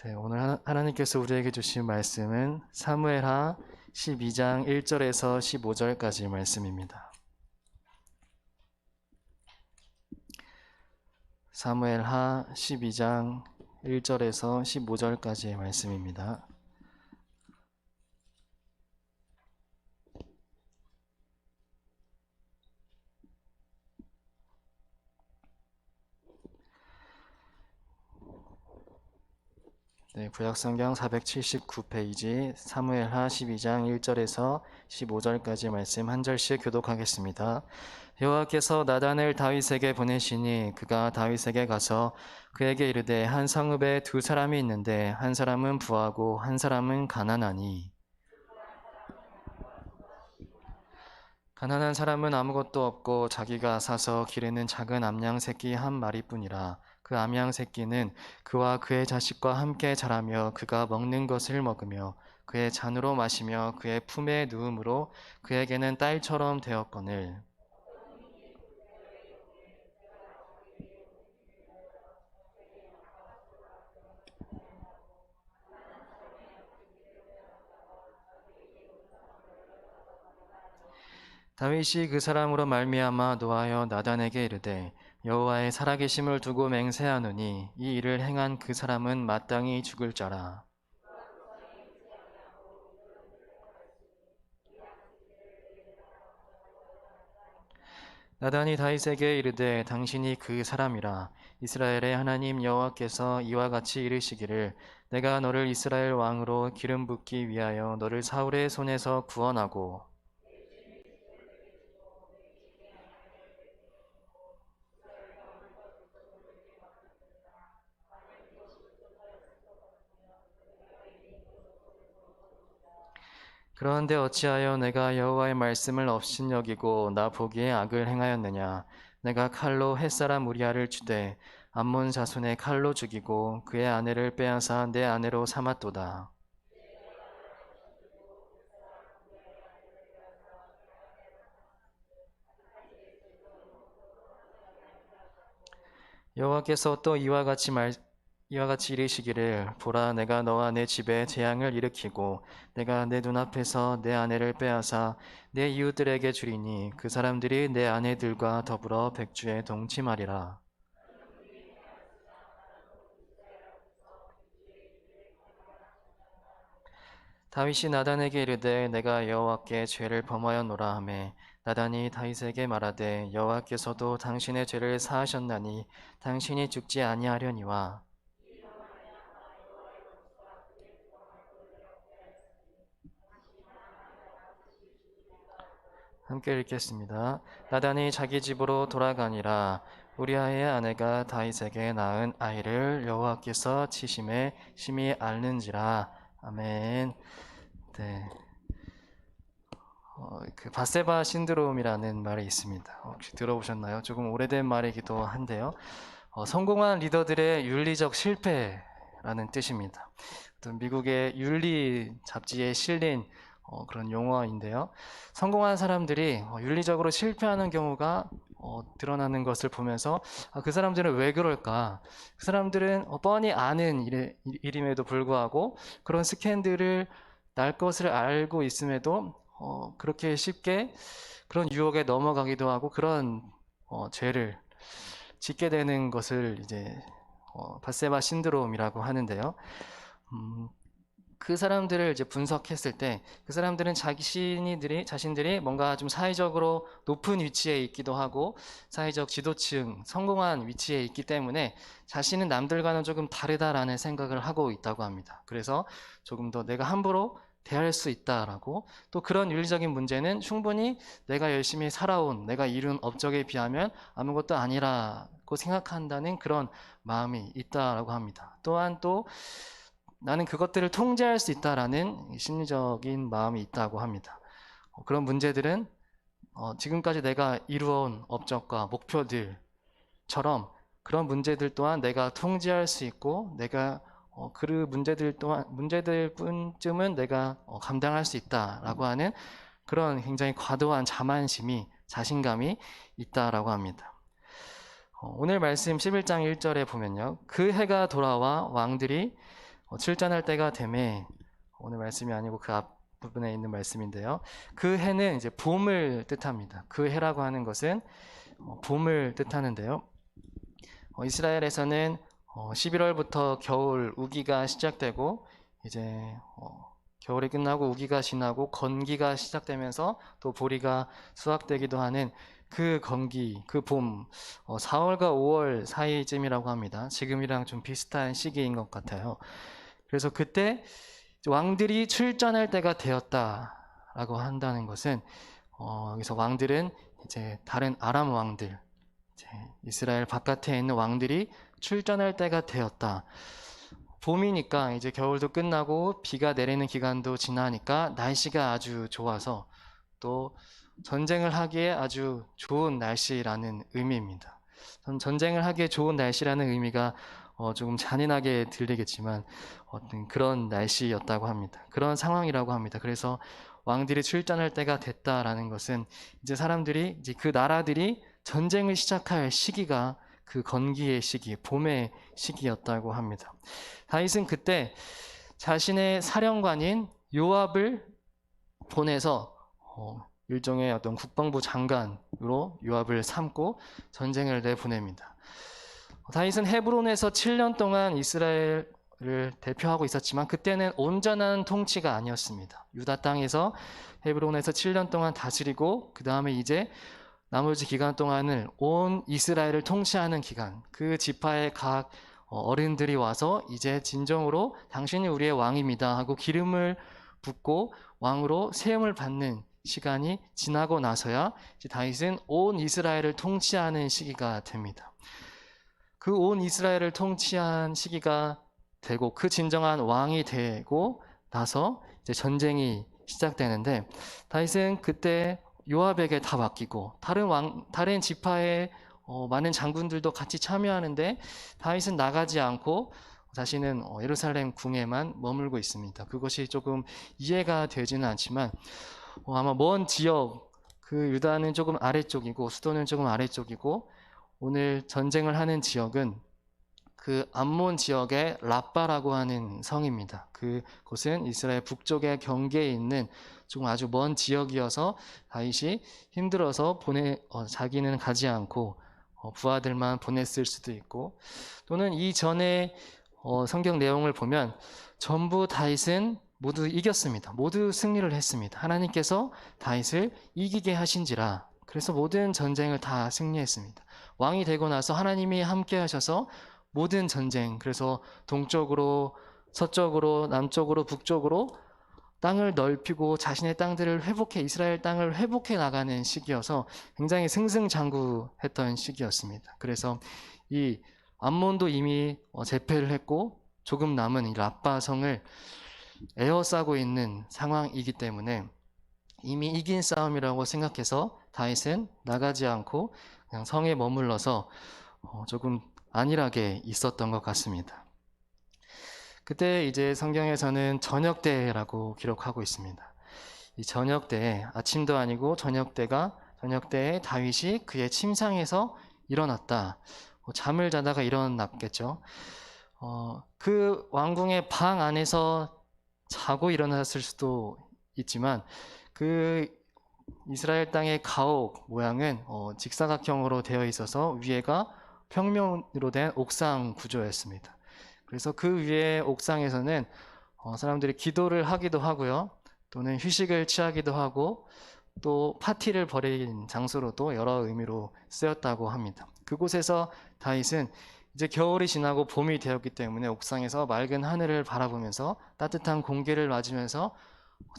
네, 오늘 하나님께서 우리에게 주신 말씀은 사무엘하 12장 1절에서 15절까지 말씀입니다. 사무엘하 12장 1절에서 15절까지의 말씀입니다. 네, 구약성경 479페이지 사무엘하 12장 1절에서 15절까지 말씀 한 절씩 교독하겠습니다. 여호와께서 나단을 다윗에게 보내시니 그가 다윗에게 가서 그에게 이르되 한 성읍에 두 사람이 있는데 한 사람은 부하고 한 사람은 가난하니 가난한 사람은 아무것도 없고 자기가 사서 기르는 작은 암양 새끼 한 마리뿐이라. 그 암양 새끼는 그와 그의 자식과 함께 자라며 그가 먹는 것을 먹으며 그의 잔으로 마시며 그의 품에 누움으로 그에게는 딸처럼 되었거늘. 다윗이 그 사람으로 말미암아 노하여 나단에게 이르되 여호와의 살아계심을 두고 맹세하노니 이 일을 행한 그 사람은 마땅히 죽을 자라. 나단이 다윗에게 이르되 당신이 그 사람이라. 이스라엘의 하나님 여호와께서 이와 같이 이르시기를 내가 너를 이스라엘 왕으로 기름 붓기 위하여 너를 사울의 손에서 구원하고 그런데 어찌하여 내가 여호와의 말씀을 업신여기고 나 보기에 악을 행하였느냐. 내가 칼로 햇사람 우리아를 주되 암몬 자손의 칼로 죽이고 그의 아내를 빼앗아 내 아내로 삼았도다. 여호와께서 또 이와 같이 이르시기를 보라 내가 너와 내 집에 재앙을 일으키고 내가 내 눈앞에서 내 아내를 빼앗아 내 이웃들에게 주리니 그 사람들이 내 아내들과 더불어 백주에 동침하리라. 다윗이 나단에게 이르되 내가 여호와께 죄를 범하였노라 하매 나단이 다윗에게 말하되 여호와께서도 당신의 죄를 사하셨나니 당신이 죽지 아니하려니와. 함께 읽겠습니다. 나단이 자기 집으로 돌아가니라. 우리아의 아내가 다윗에게 낳은 아이를 여호와께서 치심에 심히 앓는지라. 아멘. 네. 그 바세바 신드롬이라는 말이 있습니다. 혹시 들어보셨나요? 조금 오래된 말이기도 한데요. 성공한 리더들의 윤리적 실패라는 뜻입니다. 어떤 미국의 윤리 잡지에 실린 그런 용어인데요. 성공한 사람들이 윤리적으로 실패하는 경우가 드러나는 것을 보면서 그 사람들은 왜 그럴까? 그 사람들은 뻔히 아는 일임에도 불구하고 그런 스캔들을 날 것을 알고 있음에도 그렇게 쉽게 그런 유혹에 넘어가기도 하고 그런 죄를 짓게 되는 것을 이제 바세바 신드롬이라고 하는데요. 그 사람들을 이제 분석했을 때 그 사람들은 자신들이 뭔가 좀 사회적으로 높은 위치에 있기도 하고 사회적 지도층, 성공한 위치에 있기 때문에 자신은 남들과는 조금 다르다라는 생각을 하고 있다고 합니다. 그래서 조금 더 내가 함부로 대할 수 있다라고, 또 그런 윤리적인 문제는 충분히 내가 열심히 살아온, 내가 이룬 업적에 비하면 아무것도 아니라고 생각한다는 그런 마음이 있다라고 합니다. 또한 또 나는 그것들을 통제할 수 있다라는 심리적인 마음이 있다고 합니다. 그런 문제들은 지금까지 내가 이루어온 업적과 목표들처럼 그런 문제들 또한 내가 통제할 수 있고 내가 그 문제들뿐쯤은 내가 감당할 수 있다라고 하는 그런 굉장히 과도한 자만심이, 자신감이 있다라고 합니다. 오늘 말씀 11장 1절에 보면요. 그 해가 돌아와 왕들이 출전할 때가 되매, 오늘 말씀이 아니고 그 앞부분에 있는 말씀인데요. 그 해는 이제 봄을 뜻합니다. 그 해라고 하는 것은 봄을 뜻하는데요. 이스라엘에서는 11월부터 겨울 우기가 시작되고 이제 겨울이 끝나고 우기가 지나고 건기가 시작되면서 또 보리가 수확되기도 하는 그 건기, 그 봄, 4월과 5월 사이쯤이라고 합니다. 지금이랑 좀 비슷한 시기인 것 같아요. 그래서 그때 왕들이 출전할 때가 되었다라고 한다는 것은 여기서 왕들은 이제 다른 아람 왕들, 이제 이스라엘 바깥에 있는 왕들이 출전할 때가 되었다. 봄이니까 이제 겨울도 끝나고 비가 내리는 기간도 지나니까 날씨가 아주 좋아서 또 전쟁을 하기에 아주 좋은 날씨라는 의미입니다. 전쟁을 하기에 좋은 날씨라는 의미가 조금 잔인하게 들리겠지만 어떤 그런 날씨였다고 합니다. 그런 상황이라고 합니다. 그래서 왕들이 출전할 때가 됐다라는 것은 이제 사람들이 이제 그 나라들이 전쟁을 시작할 시기가 그 건기의 시기, 봄의 시기였다고 합니다. 다윗은 그때 자신의 사령관인 요압을 보내서 일종의 어떤 국방부 장관으로 요압을 삼고 전쟁을 내보냅니다. 다윗은 헤브론에서 7년 동안 이스라엘을 대표하고 있었지만 그때는 온전한 통치가 아니었습니다. 유다 땅에서 헤브론에서 7년 동안 다스리고 그 다음에 이제 나머지 기간 동안을 온 이스라엘을 통치하는 기간, 그 지파의 각 어른들이 와서 이제 진정으로 당신이 우리의 왕입니다 하고 기름을 붓고 왕으로 세움을 받는 시간이 지나고 나서야 이제 다윗은 온 이스라엘을 통치하는 시기가 됩니다. 그 온 이스라엘을 통치한 시기가 되고 그 진정한 왕이 되고 나서 이제 전쟁이 시작되는데 다윗은 그때 요압에게 다 맡기고 다른 지파의 많은 장군들도 같이 참여하는데 다윗은 나가지 않고 자신은 예루살렘 궁에만 머물고 있습니다. 그것이 조금 이해가 되지는 않지만 아마 먼 지역, 그 유다는 조금 아래쪽이고 수도는 조금 아래쪽이고 오늘 전쟁을 하는 지역은 그 암몬 지역의 라빠라고 하는 성입니다. 그곳은 이스라엘 북쪽의 경계에 있는 조금 아주 먼 지역이어서 다윗이 힘들어서 자기는 가지 않고 부하들만 보냈을 수도 있고 또는 이전에 성경 내용을 보면 전부 다윗은 모두 이겼습니다. 모두 승리를 했습니다. 하나님께서 다윗을 이기게 하신지라 그래서 모든 전쟁을 다 승리했습니다. 왕이 되고 나서 하나님이 함께 하셔서 모든 전쟁, 그래서 동쪽으로 서쪽으로 남쪽으로 북쪽으로 땅을 넓히고 자신의 땅들을 이스라엘 땅을 회복해 나가는 시기여서 굉장히 승승장구했던 시기였습니다. 그래서 이 암몬도 이미 제패를 했고 조금 남은 이 라빠성을 에워싸고 있는 상황이기 때문에 이미 이긴 싸움이라고 생각해서 다윗은 나가지 않고 그냥 성에 머물러서 조금 안일하게 있었던 것 같습니다. 그때 이제 성경에서는 저녁 때라고 기록하고 있습니다. 이 저녁 때에 아침도 아니고 저녁 때에 다윗이 그의 침상에서 일어났다. 잠을 자다가 일어났겠죠. 그 왕궁의 방 안에서 자고 일어났을 수도 있지만 그 이스라엘 땅의 가옥 모양은 직사각형으로 되어 있어서 위에가 평면으로 된 옥상 구조였습니다. 그래서 그 위에 옥상에서는 사람들이 기도를 하기도 하고요. 또는 휴식을 취하기도 하고 또 파티를 벌인 장소로도 여러 의미로 쓰였다고 합니다. 그곳에서 다윗은 이제 겨울이 지나고 봄이 되었기 때문에 옥상에서 맑은 하늘을 바라보면서 따뜻한 공기를 맞으면서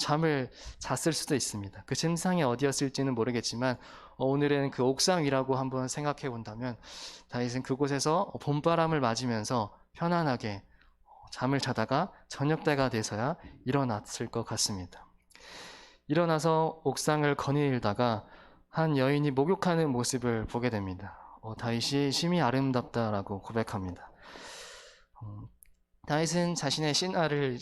잠을 잤을 수도 있습니다. 그 침상이 어디였을지는 모르겠지만 오늘은 그 옥상 위라고 한번 생각해 본다면 다윗은 그곳에서 봄바람을 맞으면서 편안하게 잠을 자다가 저녁 때가 돼서야 일어났을 것 같습니다. 일어나서 옥상을 거닐다가 한 여인이 목욕하는 모습을 보게 됩니다. 다윗이 심히 아름답다라고 고백합니다. 다윗은 자신의 신하를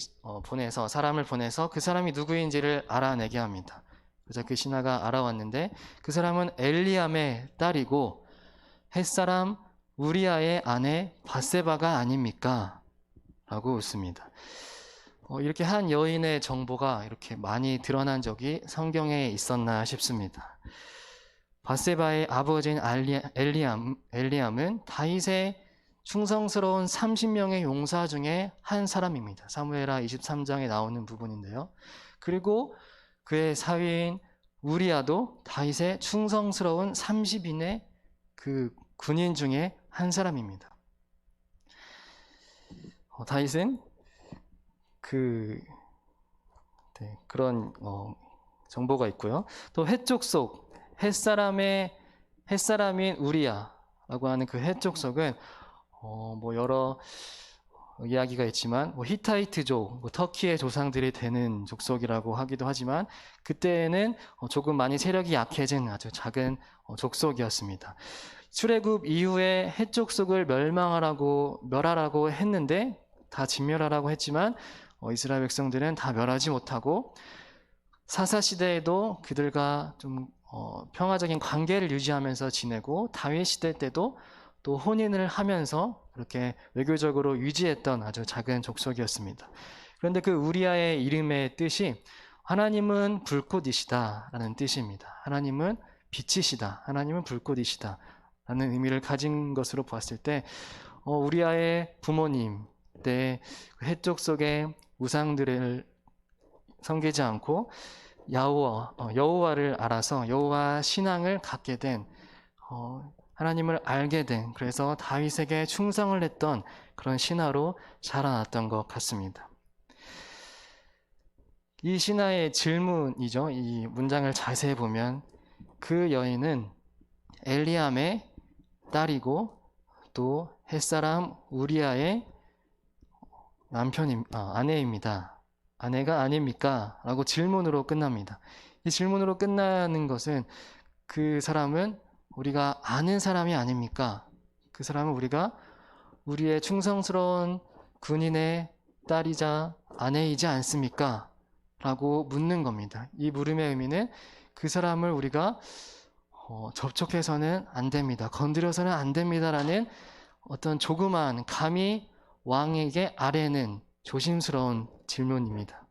사람을 보내서 그 사람이 누구인지를 알아내게 합니다. 그래서 그 신하가 알아왔는데 그 사람은 엘리암의 딸이고 햇사람 우리아의 아내 밧세바가 아닙니까? 라고 묻습니다. 이렇게 한 여인의 정보가 이렇게 많이 드러난 적이 성경에 있었나 싶습니다. 바세바의 아버지인 엘리암은 다윗의 충성스러운 30명의 용사 중에 한 사람입니다. 사무엘하 23장에 나오는 부분인데요. 그리고 그의 사위인 우리아도 다윗의 충성스러운 30인의 그 군인 중에 한 사람입니다. 다윗은 그런 정보가 있고요. 또 헷족속, 헷사람인 우리아라고 하는 그 헷족속은 여러 이야기가 있지만 히타이트족, 터키의 조상들이 되는 족속이라고 하기도 하지만 그때는 조금 많이 세력이 약해진 아주 작은 족속이었습니다. 출애굽 이후에 헷족속을 멸하라고 했는데 다 진멸하라고 했지만 이스라엘 백성들은 다 멸하지 못하고 사사 시대에도 그들과 좀 평화적인 관계를 유지하면서 지내고 다윗 시대 때도 또 혼인을 하면서 그렇게 외교적으로 유지했던 아주 작은 족속이었습니다. 그런데 그 우리아의 이름의 뜻이 하나님은 불꽃이시다 라는 뜻입니다. 하나님은 빛이시다, 하나님은 불꽃이시다 라는 의미를 가진 것으로 보았을 때 우리아의 부모님 때 헷족속의 우상들을 섬기지 않고 여호와를 알아서 여호와 신앙을 갖게 된 하나님을 알게 된, 그래서 다윗에게 충성을 했던 그런 신하로 자라났던 것 같습니다. 이 신하의 질문이죠. 이 문장을 자세히 보면 그 여인은 엘리암의 딸이고 또 헷사람 우리아의 아내입니다. 아내가 아닙니까? 라고 질문으로 끝납니다. 이 질문으로 끝나는 것은 그 사람은 우리가 아는 사람이 아닙니까? 그 사람은 우리의 충성스러운 군인의 딸이자 아내이지 않습니까? 라고 묻는 겁니다. 이 물음의 의미는 그 사람을 우리가 접촉해서는 안 됩니다. 건드려서는 안 됩니다라는 어떤 조그만 감히 왕에게 아뢰는 조심스러운 질문입니다.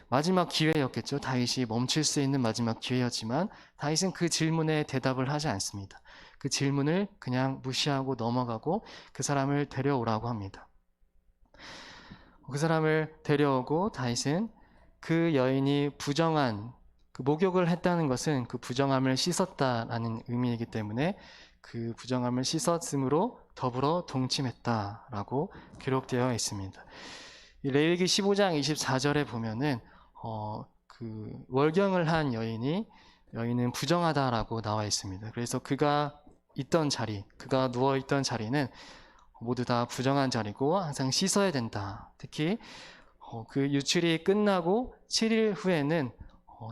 마지막 기회였겠죠. 다윗이 멈출 수 있는 마지막 기회였지만 다윗은 그 질문에 대답을 하지 않습니다. 그 질문을 그냥 무시하고 넘어가고 그 사람을 데려오라고 합니다. 그 사람을 데려오고 다윗은 그 여인이 부정한 그 목욕을 했다는 것은 그 부정함을 씻었다라는 의미이기 때문에 그 부정함을 씻었으므로 더불어 동침했다라고 기록되어 있습니다. 레위기 15장 24절에 보면은 그 월경을 한 여인은 부정하다라고 나와 있습니다. 그래서 그가 누워 있던 자리는 모두 다 부정한 자리고 항상 씻어야 된다. 특히 그 유출이 끝나고 7일 후에는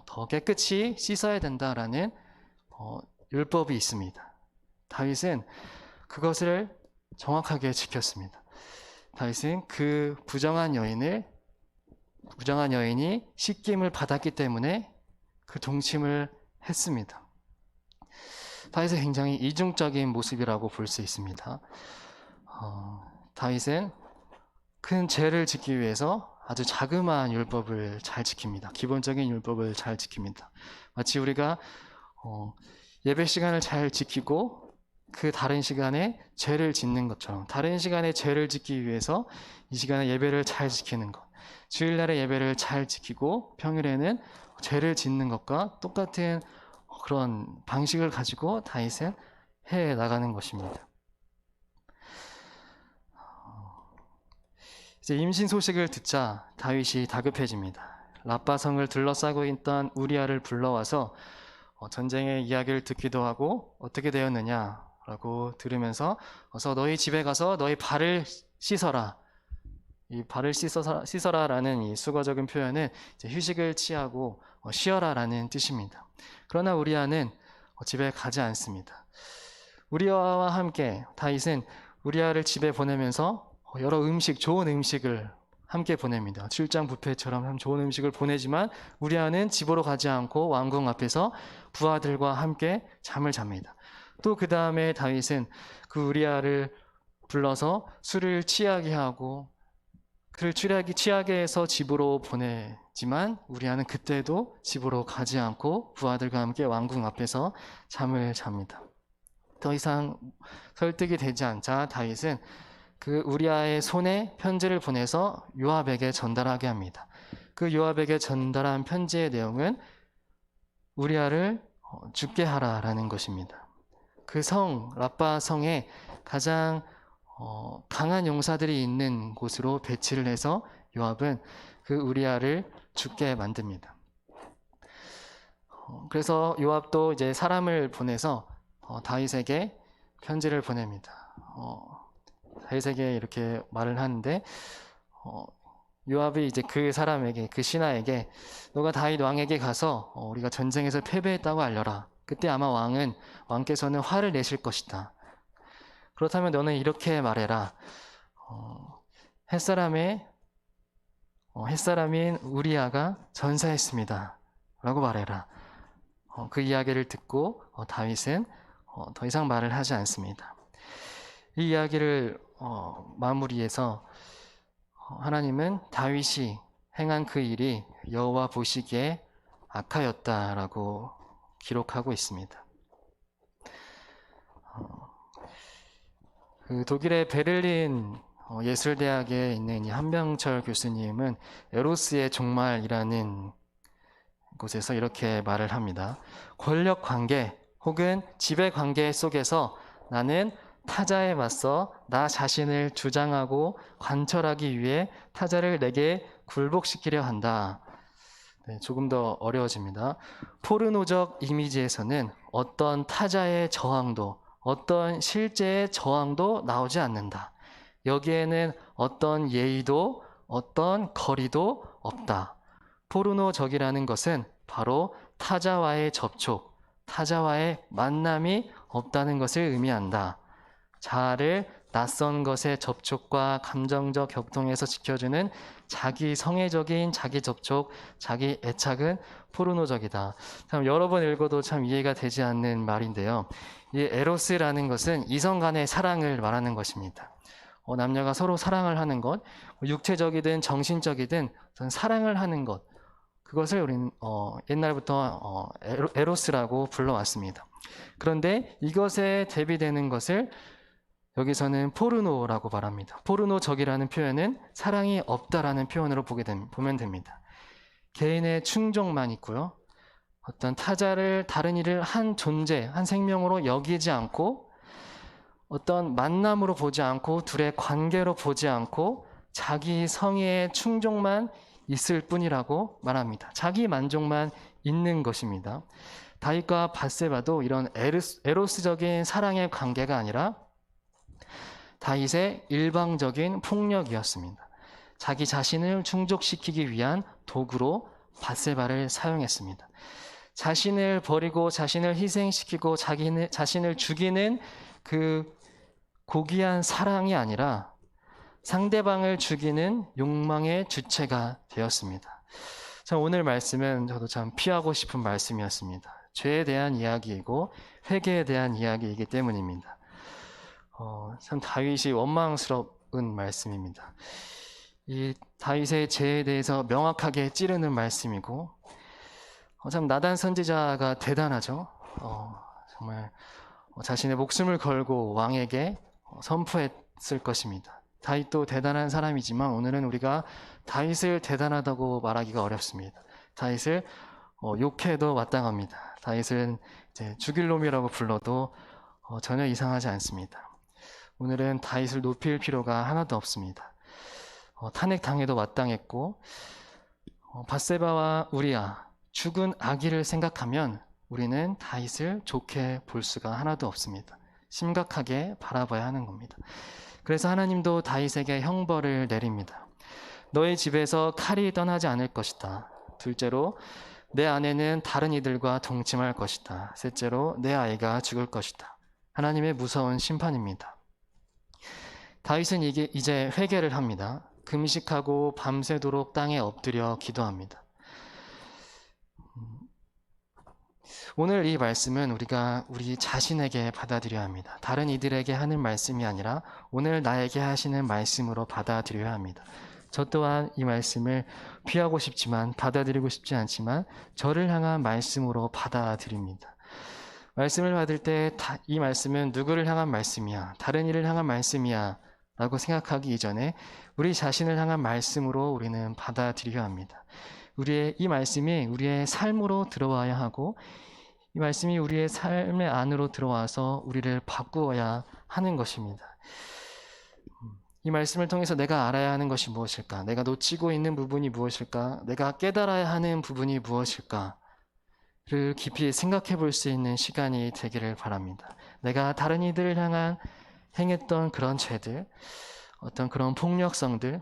더 깨끗이 씻어야 된다라는 율법이 있습니다. 다윗은 그것을 정확하게 지켰습니다. 다윗은 그 부정한 여인이 씻김을 받았기 때문에 그 동침을 했습니다. 다윗은 굉장히 이중적인 모습이라고 볼 수 있습니다. 다윗은 큰 죄를 짓기 위해서 아주 자그마한 율법을 잘 지킵니다. 기본적인 율법을 잘 지킵니다. 마치 우리가 예배 시간을 잘 지키고 그 다른 시간에 죄를 짓는 것처럼 다른 시간에 죄를 짓기 위해서 이 시간에 예배를 잘 지키는 것, 주일날에 예배를 잘 지키고 평일에는 죄를 짓는 것과 똑같은 그런 방식을 가지고 다윗은 해 나가는 것입니다. 이제 임신 소식을 듣자 다윗이 다급해집니다. 라빠성을 둘러싸고 있던 우리아를 불러와서 전쟁의 이야기를 듣기도 하고 어떻게 되었느냐라고 들으면서 어서 너희 집에 가서 너희 발을 씻어라. 이 발을 씻어라라는 이 수거적인 표현은 이제 휴식을 취하고 쉬어라라는 뜻입니다. 그러나 우리아는 집에 가지 않습니다. 우리아와 함께 다윗은 우리아를 집에 보내면서 여러 좋은 음식을 함께 보냅니다. 출장 뷔페처럼 좋은 음식을 보내지만 우리아는 집으로 가지 않고 왕궁 앞에서 부하들과 함께 잠을 잡니다. 또 그 다음에 다윗은 그 우리아를 불러서 술을 취하게 하고 그를 취하게 해서 집으로 보내지만 우리아는 그때도 집으로 가지 않고 부하들과 함께 왕궁 앞에서 잠을 잡니다. 더 이상 설득이 되지 않자 다윗은 그 우리아의 손에 편지를 보내서 요압에게 전달하게 합니다. 그 요압에게 전달한 편지의 내용은 우리아를 죽게 하라라는 것입니다. 그 성, 라빠 성에 가장 강한 용사들이 있는 곳으로 배치를 해서 요압은 그 우리아를 죽게 만듭니다. 그래서 요압도 이제 사람을 보내서 다윗에게 편지를 보냅니다. 다윗에게 이렇게 말을 하는데 요압이 이제 그 사람에게, 그 신하에게 너가 다윗 왕에게 가서 우리가 전쟁에서 패배했다고 알려라. 그때 아마 왕께서는 화를 내실 것이다. 그렇다면 너는 이렇게 말해라. 햇사람인 우리아가 전사했습니다. 라고 말해라. 그 이야기를 듣고 다윗은 더 이상 말을 하지 않습니다. 이 이야기를 마무리해서 하나님은 다윗이 행한 그 일이 여호와 보시기에 악하였다라고 기록하고 있습니다. 그 독일의 베를린 예술대학에 있는 이 한병철 교수님은 에로스의 종말이라는 곳에서 이렇게 말을 합니다. 권력 관계 혹은 지배 관계 속에서 나는 타자에 맞서 나 자신을 주장하고 관철하기 위해 타자를 내게 굴복시키려 한다. 네, 조금 더 어려워집니다. 포르노적 이미지에서는 어떤 타자의 저항도, 어떤 실제의 저항도 나오지 않는다. 여기에는 어떤 예의도, 어떤 거리도 없다. 포르노적이라는 것은 바로 타자와의 접촉, 타자와의 만남이 없다는 것을 의미한다. 자아를 낯선 것의 접촉과 감정적 격동에서 지켜주는 자기 성애적인 자기 접촉, 자기 애착은 포르노적이다. 참 여러 번 읽어도 참 이해가 되지 않는 말인데요. 이 에로스라는 것은 이성 간의 사랑을 말하는 것입니다. 남녀가 서로 사랑을 하는 것, 육체적이든 정신적이든 사랑을 하는 것, 그것을 우리는 옛날부터 에로스라고 불러왔습니다. 그런데 이것에 대비되는 것을 여기서는 포르노라고 말합니다. 포르노적이라는 표현은 사랑이 없다라는 표현으로 보면 됩니다. 개인의 충족만 있고요. 어떤 타자를, 다른 일을 한 존재, 한 생명으로 여기지 않고 어떤 만남으로 보지 않고 둘의 관계로 보지 않고 자기 성의의 충족만 있을 뿐이라고 말합니다. 자기 만족만 있는 것입니다. 다윗과 밧세바도 이런 에로스적인 사랑의 관계가 아니라 다윗의 일방적인 폭력이었습니다. 자기 자신을 충족시키기 위한 도구로 밧세바를 사용했습니다. 자신을 버리고 자신을 희생시키고 자신을 죽이는 그 고귀한 사랑이 아니라 상대방을 죽이는 욕망의 주체가 되었습니다. 참 오늘 말씀은 저도 참 피하고 싶은 말씀이었습니다. 죄에 대한 이야기이고 회개에 대한 이야기이기 때문입니다. 참 다윗이 원망스러운 말씀입니다. 이 다윗의 죄에 대해서 명확하게 찌르는 말씀이고 참 나단 선지자가 대단하죠. 정말 자신의 목숨을 걸고 왕에게 선포했을 것입니다. 다윗도 대단한 사람이지만 오늘은 우리가 다윗을 대단하다고 말하기가 어렵습니다. 다윗을 욕해도 마땅합니다. 다윗은 이제 죽일 놈이라고 불러도 전혀 이상하지 않습니다. 오늘은 다윗을 높일 필요가 하나도 없습니다. 탄핵당해도 마땅했고 밧세바와 우리아 죽은 아기를 생각하면 우리는 다윗을 좋게 볼 수가 하나도 없습니다. 심각하게 바라봐야 하는 겁니다. 그래서 하나님도 다윗에게 형벌을 내립니다. 너의 집에서 칼이 떠나지 않을 것이다. 둘째로 내 아내는 다른 이들과 동침할 것이다. 셋째로 내 아이가 죽을 것이다. 하나님의 무서운 심판입니다. 다윗은 이제 회개를 합니다. 금식하고 밤새도록 땅에 엎드려 기도합니다. 오늘 이 말씀은 우리가 우리 자신에게 받아들여야 합니다. 다른 이들에게 하는 말씀이 아니라 오늘 나에게 하시는 말씀으로 받아들여야 합니다. 저 또한 이 말씀을 피하고 싶지만 받아들이고 싶지 않지만 저를 향한 말씀으로 받아들입니다. 말씀을 받을 때 이 말씀은 누구를 향한 말씀이야, 다른 이를 향한 말씀이야 라고 생각하기 이전에 우리 자신을 향한 말씀으로 우리는 받아들여야 합니다. 이 말씀이 우리의 삶으로 들어와야 하고 이 말씀이 우리의 삶의 안으로 들어와서 우리를 바꾸어야 하는 것입니다. 이 말씀을 통해서 내가 알아야 하는 것이 무엇일까? 내가 놓치고 있는 부분이 무엇일까? 내가 깨달아야 하는 부분이 무엇일까? 를 깊이 생각해 볼 수 있는 시간이 되기를 바랍니다. 내가 다른 이들을 향한 행했던 그런 죄들, 어떤 그런 폭력성들,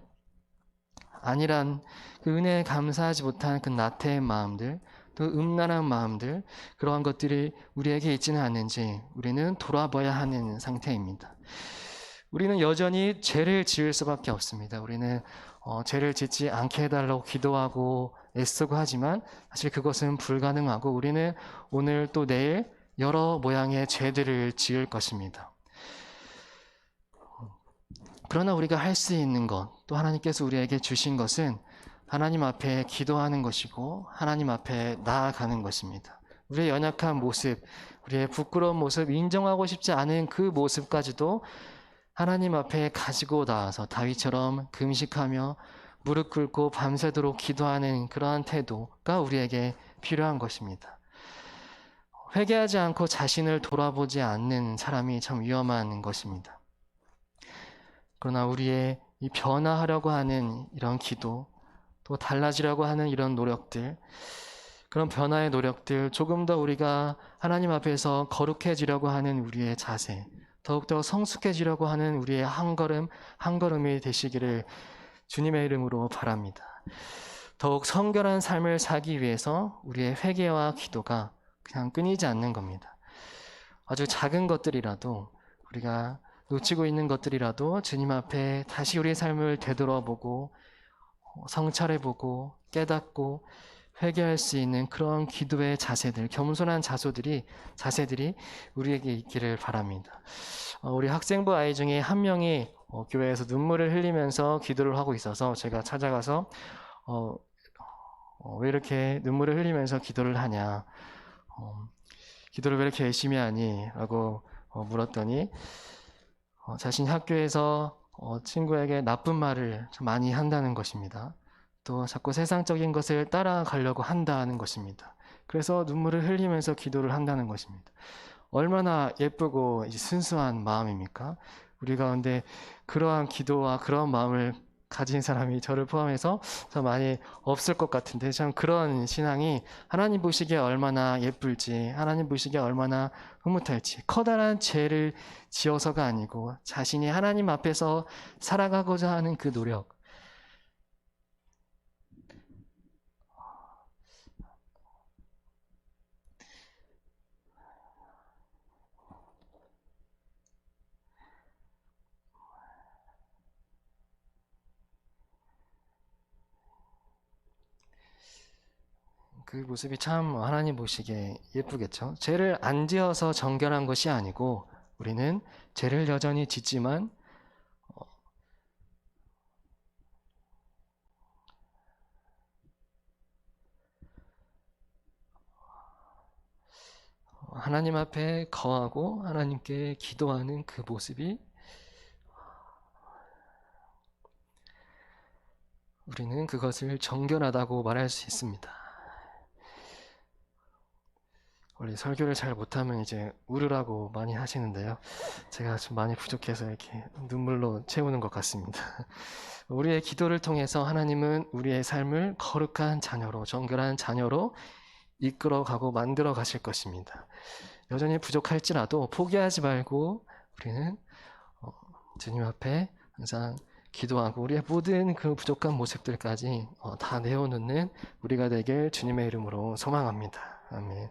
아니란 그 은혜에 감사하지 못한 그 나태한 마음들, 또 음란한 마음들, 그러한 것들이 우리에게 있지는 않는지 우리는 돌아봐야 하는 상태입니다. 우리는 여전히 죄를 지을 수밖에 없습니다. 우리는 죄를 짓지 않게 해달라고 기도하고 애쓰고 하지만 사실 그것은 불가능하고 우리는 오늘 또 내일 여러 모양의 죄들을 지을 것입니다. 그러나 우리가 할 수 있는 것, 또 하나님께서 우리에게 주신 것은 하나님 앞에 기도하는 것이고 하나님 앞에 나아가는 것입니다. 우리의 연약한 모습, 우리의 부끄러운 모습, 인정하고 싶지 않은 그 모습까지도 하나님 앞에 가지고 나와서 다윗처럼 금식하며 무릎 꿇고 밤새도록 기도하는 그러한 태도가 우리에게 필요한 것입니다. 회개하지 않고 자신을 돌아보지 않는 사람이 참 위험한 것입니다. 그러나 우리의 이 변화하려고 하는 이런 기도, 또 달라지려고 하는 이런 노력들, 그런 변화의 노력들, 조금 더 우리가 하나님 앞에서 거룩해지려고 하는 우리의 자세, 더욱더 성숙해지려고 하는 우리의 한 걸음 한 걸음이 되시기를 주님의 이름으로 바랍니다. 더욱 성결한 삶을 살기 위해서 우리의 회개와 기도가 그냥 끊이지 않는 겁니다. 아주 작은 것들이라도 우리가 놓치고 있는 것들이라도 주님 앞에 다시 우리의 삶을 되돌아보고 성찰해보고 깨닫고 회개할 수 있는 그런 기도의 자세들, 겸손한 자세들이 우리에게 있기를 바랍니다. 우리 학생부 아이 중에 한 명이 교회에서 눈물을 흘리면서 기도를 하고 있어서 제가 찾아가서 왜 이렇게 눈물을 흘리면서 기도를 하냐, 기도를 왜 이렇게 열심히 하니? 라고 물었더니 자신이 학교에서 친구에게 나쁜 말을 좀 많이 한다는 것입니다. 또 자꾸 세상적인 것을 따라가려고 한다는 것입니다. 그래서 눈물을 흘리면서 기도를 한다는 것입니다. 얼마나 예쁘고 순수한 마음입니까? 우리 가운데 그러한 기도와 그러한 마음을 가진 사람이 저를 포함해서 참 많이 없을 것 같은데 참 그런 신앙이 하나님 보시기에 얼마나 예쁠지, 하나님 보시기에 얼마나 흐뭇할지, 커다란 죄를 지어서가 아니고 자신이 하나님 앞에서 살아가고자 하는 그 노력, 그 모습이 참 하나님 보시기에 예쁘겠죠. 죄를 안 지어서 정결한 것이 아니고 우리는 죄를 여전히 짓지만 하나님 앞에 거하고 하나님께 기도하는 그 모습이 우리는 그것을 정결하다고 말할 수 있습니다. 원래 설교를 잘 못하면 이제 울으라고 많이 하시는데요. 제가 좀 많이 부족해서 이렇게 눈물로 채우는 것 같습니다. 우리의 기도를 통해서 하나님은 우리의 삶을 거룩한 자녀로, 정결한 자녀로 이끌어가고 만들어 가실 것입니다. 여전히 부족할지라도 포기하지 말고 우리는 주님 앞에 항상 기도하고 우리의 모든 그 부족한 모습들까지 다 내어놓는 우리가 되길 주님의 이름으로 소망합니다. 아멘.